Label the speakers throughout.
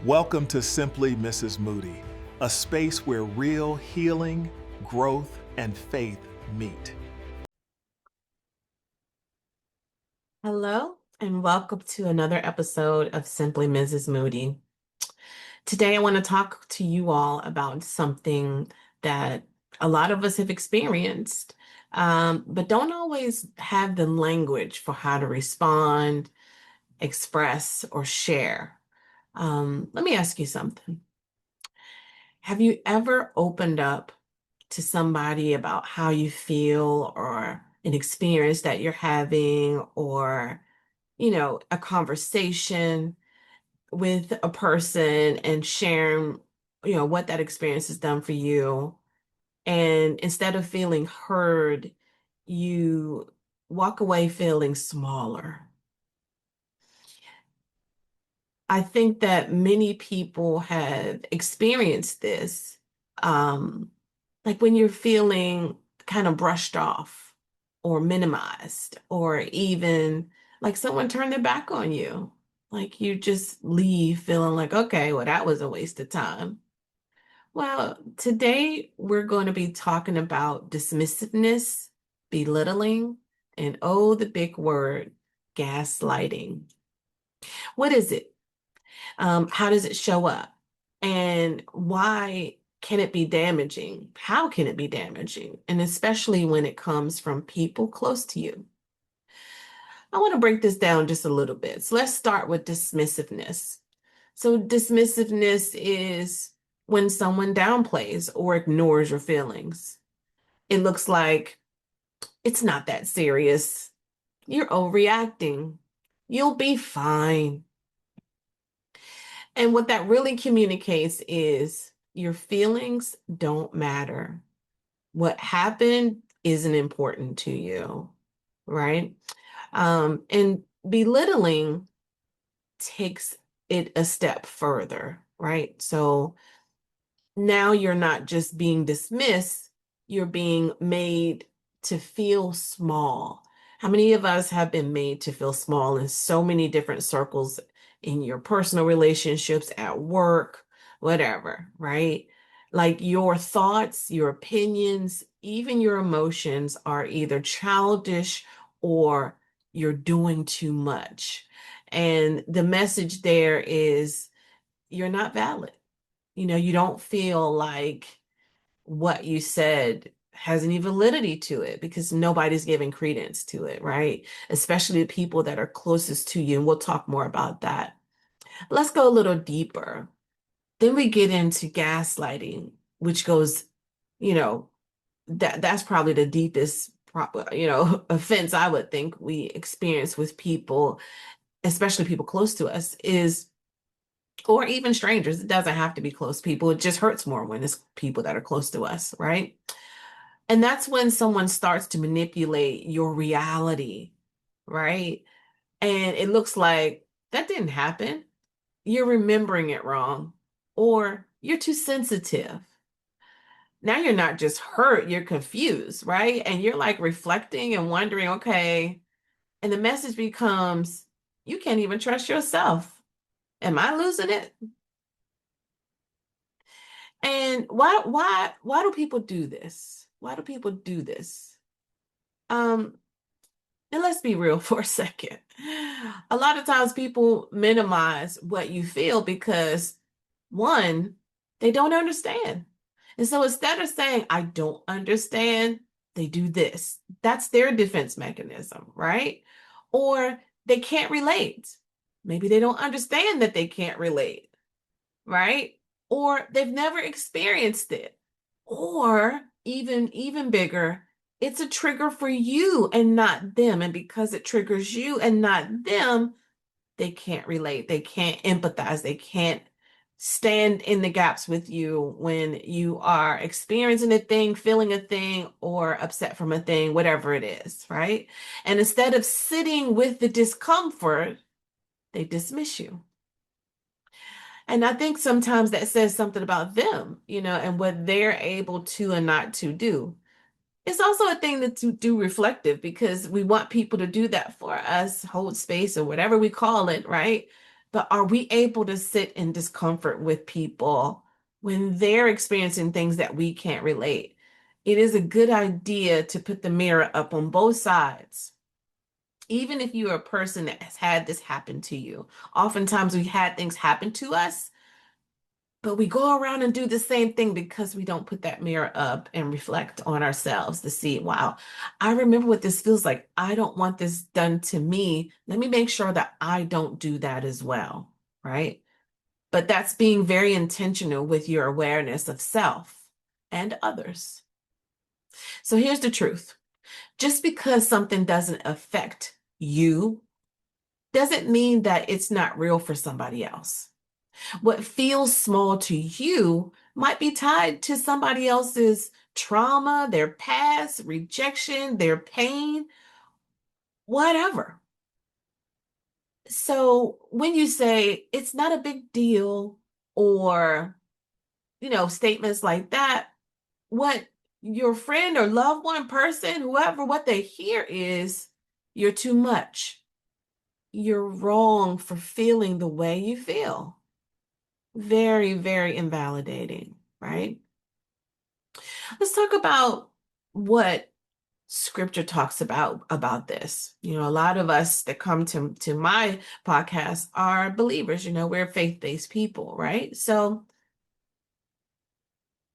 Speaker 1: Welcome to Simply Mrs. Moody, a space where real healing, growth, and faith meet.
Speaker 2: Hello, and welcome to another episode of Simply Mrs. Moody. Today, I want to talk to you all about something that a lot of us have experienced, but don't always have the language for how to respond, express, or share. Let me ask you something. Have you ever opened up to somebody about how you feel or an experience that you're having or a conversation with a person and sharing, what that experience has done for you. And instead of feeling heard, you walk away feeling smaller. I think that many people have experienced this, um, like when you're feeling kind of brushed off or minimized, or even like someone turned their back on you. Like you just leave feeling like, okay, well, that was a waste of time. Well, today we're going to be talking about dismissiveness, belittling, and oh, the big word, gaslighting. What is it? How does it show up? And why can it be damaging? How can it be damaging? And especially when it comes from people close to you. I want to break this down just a little bit. So let's start with dismissiveness. So, dismissiveness is when someone downplays or ignores your feelings. It looks like it's not that serious. You're overreacting. You'll be fine. And what that really communicates is your feelings don't matter. What happened isn't important to you, right? And belittling takes it a step further, right? So now you're not just being dismissed, you're being made to feel small. How many of us have been made to feel small in so many different circles in your personal relationships, at work, whatever, right? Like your thoughts, your opinions, even your emotions are either childish or you're doing too much. And the message there is you're not valid. You don't feel like what you said has any validity to it because nobody's giving credence to it, right? Especially the people that are closest to you. And we'll talk more about that. Let's go a little deeper. Then we get into gaslighting, which goes, you know, that's probably the deepest, offense I would think we experience with people, especially people close to us, is or even strangers. It doesn't have to be close people. It just hurts more when it's people that are close to us, right? And that's when someone starts to manipulate your reality, right? And it looks like that didn't happen. You're remembering it wrong, or you're too sensitive. Now you're not just hurt, you're confused, right? And you're like reflecting and wondering, okay, and the message becomes, you can't even trust yourself. Am I losing it? And why do people do this? Why do people do this? Um, and let's be real for a second. A lot of times people minimize what you feel because one, they don't understand. And so instead of saying, I don't understand, they do this. That's their defense mechanism, right? Or they can't relate. Maybe they don't understand that they can't relate, right? Or they've never experienced it. Or even bigger, it's a trigger for you and not them. And because it triggers you and not them, they can't relate. They can't empathize. They can't stand in the gaps with you when you are experiencing a thing, feeling a thing, or upset from a thing, whatever it is, right? And instead of sitting with the discomfort, they dismiss you. And I think sometimes that says something about them, and what they're able to and not to do. It's also a thing to do reflective because we want people to do that for us, hold space or whatever we call it, right? but are we able to sit in discomfort with people when they're experiencing things that we can't relate? It is a good idea to put the mirror up on both sides. Even if you're a person that has had this happen to you, oftentimes we had things happen to us, but we go around and do the same thing because we don't put that mirror up and reflect on ourselves to see, wow, I remember what this feels like. I don't want this done to me. Let me make sure that I don't do that as well, right? But that's being very intentional with your awareness of self and others. So here's the truth. Just because something doesn't affect you doesn't mean that it's not real for somebody else. What feels small to you might be tied to somebody else's trauma, their past, rejection, their pain, whatever. So when you say it's not a big deal or, statements like that, what your friend or loved one person, whoever, what they hear is you're too much. You're wrong for feeling the way you feel. Very, very invalidating, right? Let's talk about what scripture talks about this. A lot of us that come to my podcast are believers. We're faith-based people, right? So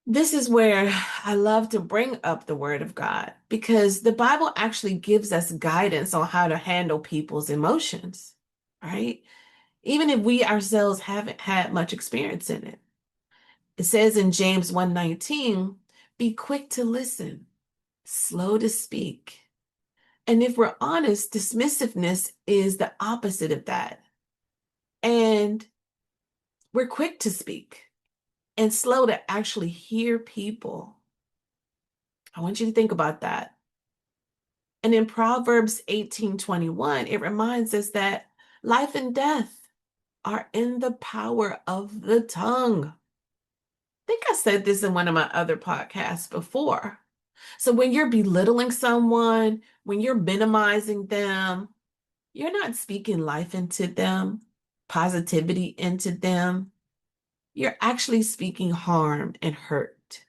Speaker 2: this is where I love to bring up the word of God because the Bible actually gives us guidance on how to handle people's emotions, right? Even if we ourselves haven't had much experience in it. It says in James 1:19, be quick to listen, slow to speak. And if we're honest, dismissiveness is the opposite of that. And we're quick to speak and slow to actually hear people. I want you to think about that. And in Proverbs 18:21, it reminds us that life and death are in the power of the tongue. I think I said this in one of my other podcasts before. So when you're belittling someone, when you're minimizing them, you're not speaking life into them, positivity into them. You're actually speaking harm and hurt.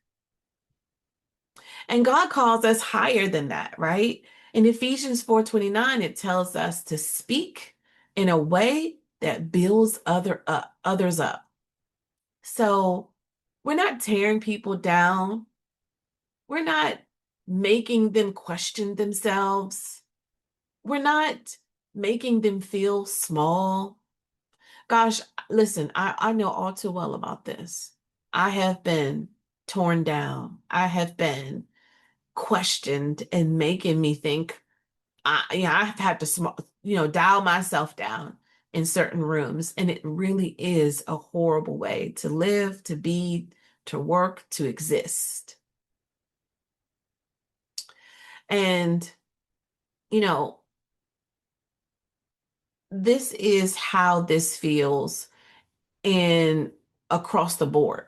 Speaker 2: And God calls us higher than that, right? In Ephesians 4:29, it tells us to speak in a way that builds others up. So we're not tearing people down. We're not making them question themselves. We're not making them feel small. Gosh, listen, I know all too well about this. I have been torn down. I have been questioned and making me think I've had to dial myself down in certain rooms. And it really is a horrible way to live, to be, to work, to exist. And, you know, this is how this feels in across the board,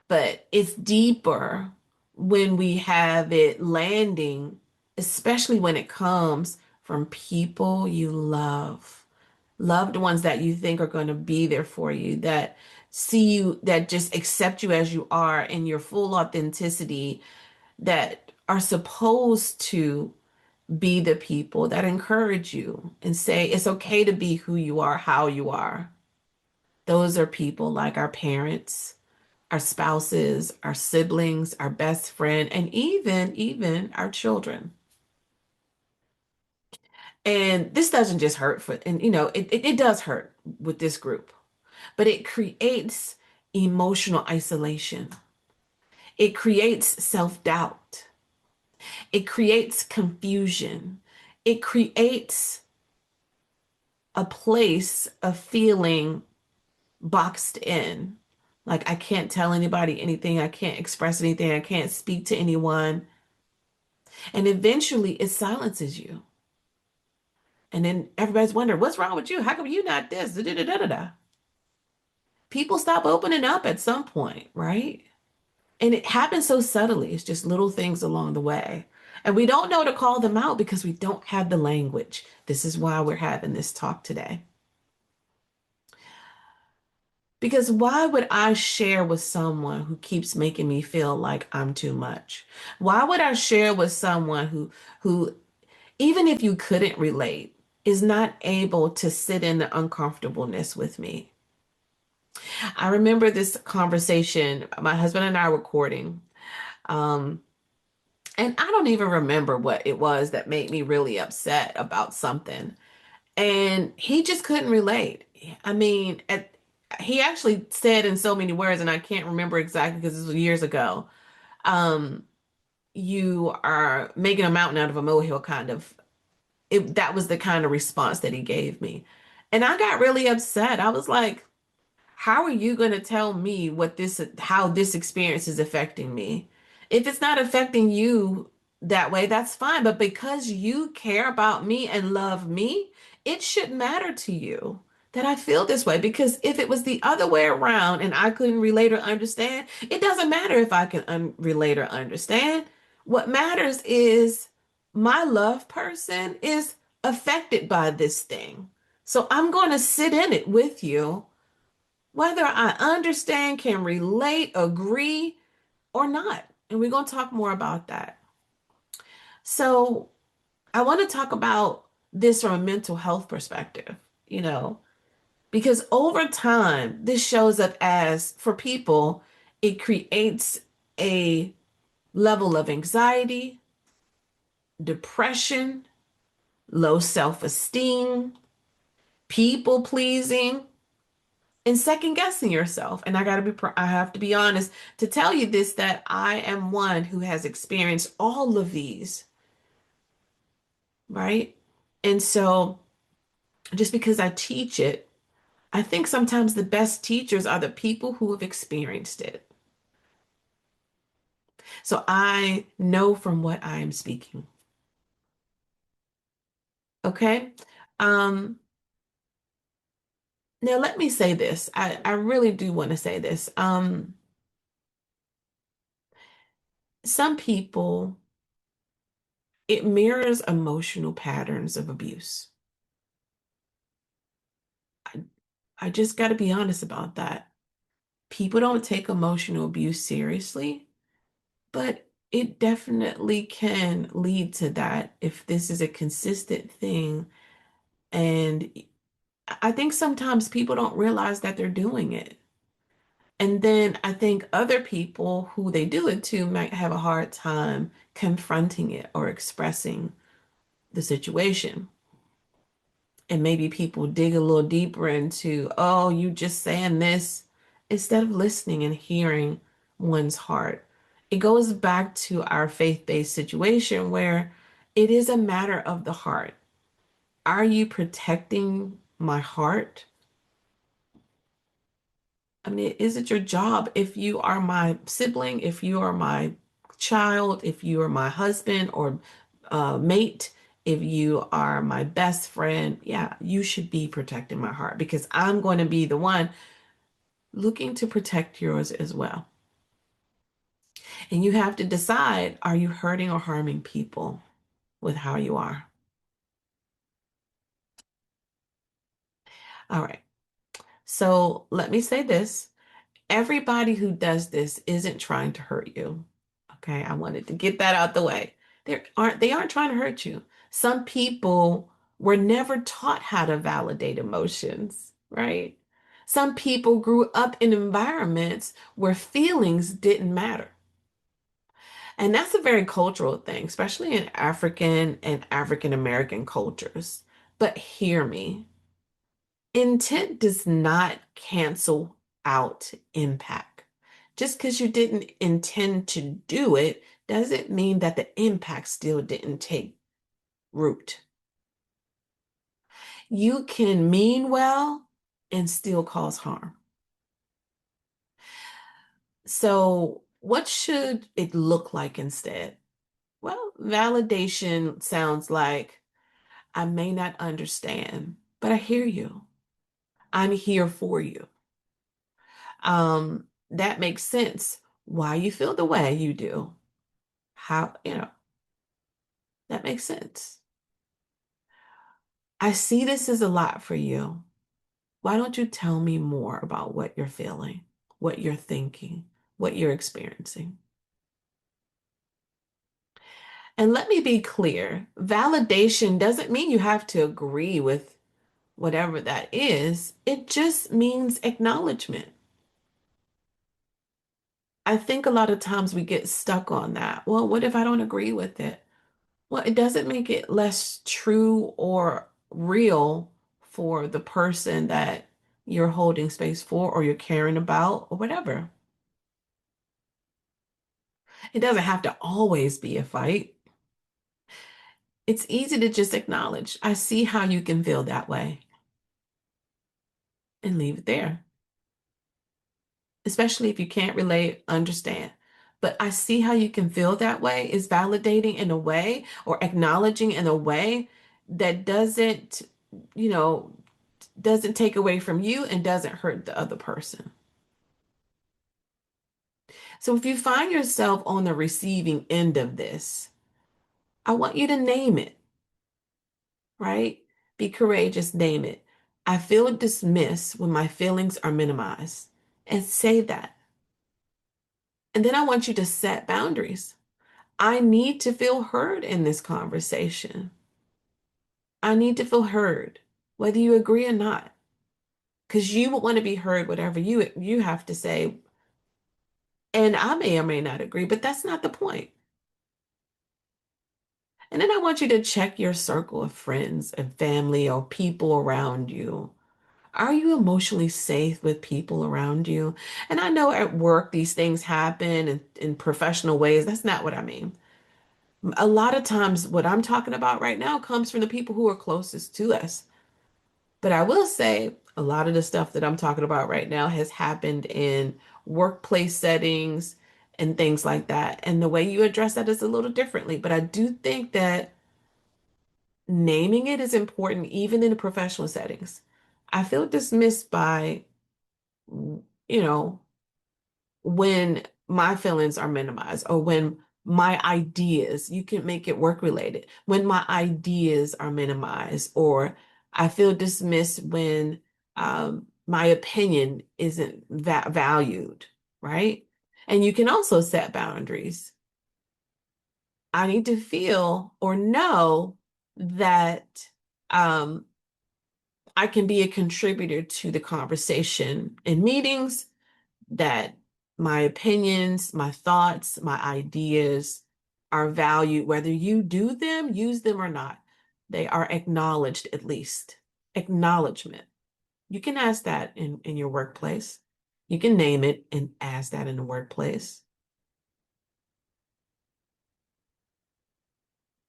Speaker 2: but it's deeper when we have it landing, especially when it comes from people you love, loved ones that you think are going to be there for you, that see you, that just accept you as you are in your full authenticity, that are supposed to be the people that encourage you and say it's okay to be who you are, how you are. Those are people like our parents, our spouses, our siblings, our best friend, and even our children. And this doesn't just hurt it does hurt with this group, but it creates emotional isolation. It creates self-doubt. It creates confusion. It creates a place of feeling boxed in. Like I can't tell anybody anything. I can't express anything. I can't speak to anyone. And eventually it silences you. And then everybody's wondering, what's wrong with you? How come you not this? Da, da, da, da, da. People stop opening up at some point, right? And it happens so subtly. It's just little things along the way. And we don't know to call them out because we don't have the language. This is why we're having this talk today. Because why would I share with someone who keeps making me feel like I'm too much? Why would I share with someone who even if you couldn't relate, is not able to sit in the uncomfortableness with me? I remember this conversation, my husband and I were courting. Um, and I don't even remember what it was that made me really upset about something. And he just couldn't relate. I mean, he actually said in so many words, and I can't remember exactly because this was years ago. Um, you are making a mountain out of a molehill, kind of. That was the kind of response that he gave me. And I got really upset. I was like, how are you going to tell me how this experience is affecting me? If it's not affecting you that way, that's fine. But because you care about me and love me, it should matter to you that I feel this way. Because if it was the other way around and I couldn't relate or understand, it doesn't matter if I can relate or understand. What matters is my love person is affected by this thing. So I'm going to sit in it with you whether I understand, can relate, agree, or not. And we're going to talk more about that. So, I want to talk about this from a mental health perspective, you know, because over time, this shows up as for people, it creates a level of anxiety, depression, low self esteem, people pleasing, and second guessing yourself. And I have to be honest to tell you this, that I am one who has experienced all of these, right? And so just because I teach it, I think sometimes the best teachers are the people who have experienced it. So I know from what I am speaking. Okay. Um, Now let me say this. I really do want to say this. Some people, it mirrors emotional patterns of abuse. I, I just got to be honest about that. People don't take emotional abuse seriously, but it definitely can lead to that if this is a consistent thing. And I think sometimes people don't realize that they're doing it. And then I think other people who they do it to might have a hard time confronting it or expressing the situation. And maybe people dig a little deeper into, oh, you just saying this, instead of listening and hearing one's heart. It goes back to our faith-based situation where it is a matter of the heart. Are you protecting my heart? I mean, is it your job if you are my sibling, if you are my child, if you are my husband or mate, if you are my best friend? Yeah, you should be protecting my heart because I'm going to be the one looking to protect yours as well. And you have to decide, are you hurting or harming people with how you are? All right. So let me say this. Everybody who does this isn't trying to hurt you. Okay, I wanted to get that out the way. They aren't trying to hurt you. Some people were never taught how to validate emotions, right? Some people grew up in environments where feelings didn't matter. And that's a very cultural thing, especially in African and African American cultures. But hear me. Intent does not cancel out impact. Just because you didn't intend to do it doesn't mean that the impact still didn't take root. You can mean well and still cause harm. So, what should it look like instead? Well, validation sounds like I may not understand, but I hear you. I'm here for you. That makes sense. Why you feel the way you do. How, that makes sense. I see this as a lot for you. Why don't you tell me more about what you're feeling, what you're thinking, what you're experiencing? And let me be clear, validation doesn't mean you have to agree with whatever that is. It just means acknowledgement. I think a lot of times we get stuck on that. Well, what if I don't agree with it? Well, it doesn't make it less true or real for the person that you're holding space for or you're caring about or whatever. It doesn't have to always be a fight. It's easy to just acknowledge, I see how you can feel that way and leave it there, especially if you can't relate, understand. But I see how you can feel that way is validating in a way or acknowledging in a way that doesn't, you know, doesn't take away from you and doesn't hurt the other person. So if you find yourself on the receiving end of this, I want you to name it, right? Be courageous, name it. I feel dismissed when my feelings are minimized. And say that. And then I want you to set boundaries. I need to feel heard in this conversation. I need to feel heard, whether you agree or not. Because you would want to be heard, whatever you have to say. And I may or may not agree, but that's not the point. And then I want you to check your circle of friends and family or people around you. Are you emotionally safe with people around you? And I know at work these things happen in professional ways. That's not what I mean. A lot of times, what I'm talking about right now comes from the people who are closest to us. But I will say a lot of the stuff that I'm talking about right now has happened in workplace settings and things like that. And the way you address that is a little differently. But I do think that naming it is important, even in the professional settings. I feel dismissed by, you know, when my feelings are minimized or when my ideas, you can make it work related, when my ideas are minimized, or I feel dismissed when my opinion isn't valued, right? And you can also set boundaries. I need to feel or know that um, I can be a contributor to the conversation in meetings, that my opinions, my thoughts, my ideas are valued, whether you do them, use them or not. They are acknowledged at least. Acknowledgement. You can ask that in your workplace. You can name it and ask that in the workplace.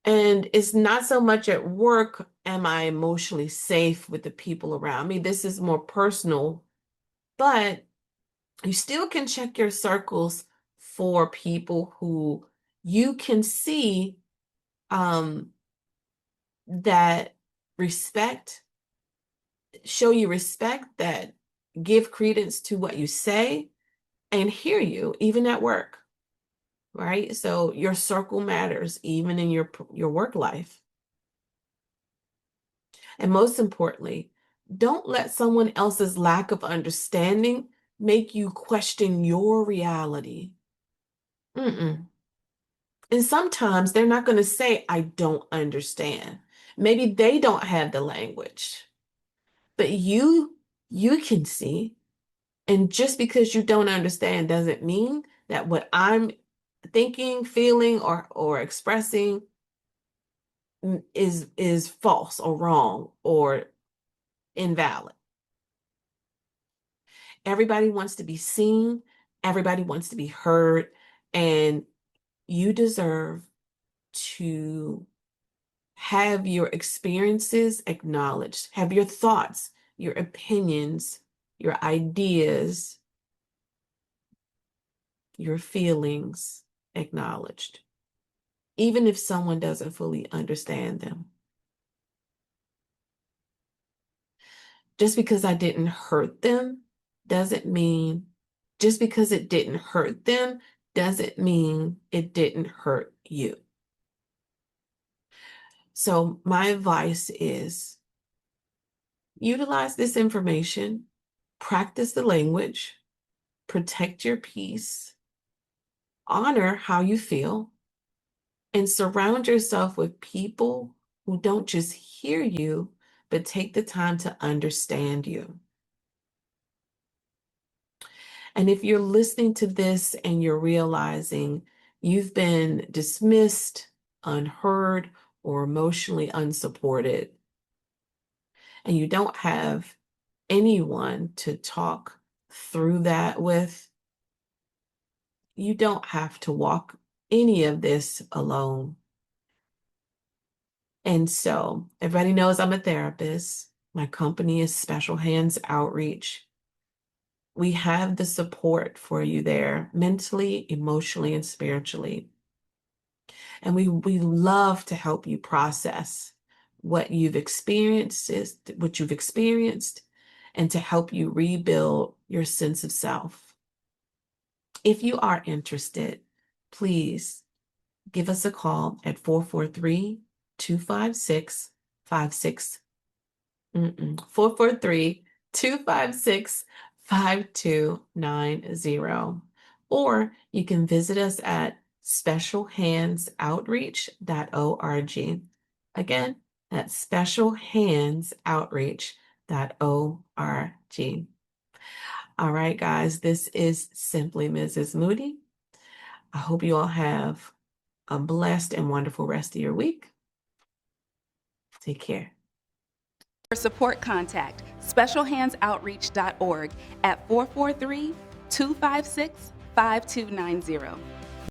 Speaker 2: And it's not so much at work, am I emotionally safe with the people around me? This is more personal, but you still can check your circles for people who you can see um, that respect, show you respect, that give credence to what you say and hear you, even at work, right? So your circle matters, even in your work life. And most importantly, don't let someone else's lack of understanding make you question your reality. Mm-mm. And sometimes they're not going to say, I don't understand. Maybe they don't have the language, but you can see. And just because you don't understand doesn't mean that what I'm thinking, feeling, or expressing is false or wrong or invalid. Everybody wants to be seen, everybody wants to be heard, and you deserve to have your experiences acknowledged, have your thoughts, your opinions, your ideas, your feelings acknowledged, even if someone doesn't fully understand them. Just because I didn't hurt them doesn't mean, just because it didn't hurt them doesn't mean it didn't hurt you. So my advice is Utilize this information, practice the language, protect your peace, honor how you feel, and surround yourself with people who don't just hear you, but take the time to understand you. And if you're listening to this and you're realizing you've been dismissed, unheard, or emotionally unsupported, and you don't have anyone to talk through that with, you don't have to walk any of this alone. And so everybody knows I'm a therapist. My company is Special Hands Outreach. We have the support for you there, mentally, emotionally, and spiritually. And we love to help you process what you've experienced, and to help you rebuild your sense of self. If you are interested, please give us a call at 443-256-56 443-256-5290. Or you can visit us at specialhandsoutreach.org. Again, that's specialhandsoutreach.org. All right, guys, this is Simply Mrs. Moody. I hope you all have a blessed and wonderful rest of your week. Take care.
Speaker 3: For support, contact specialhandsoutreach.org at 443-256-5290.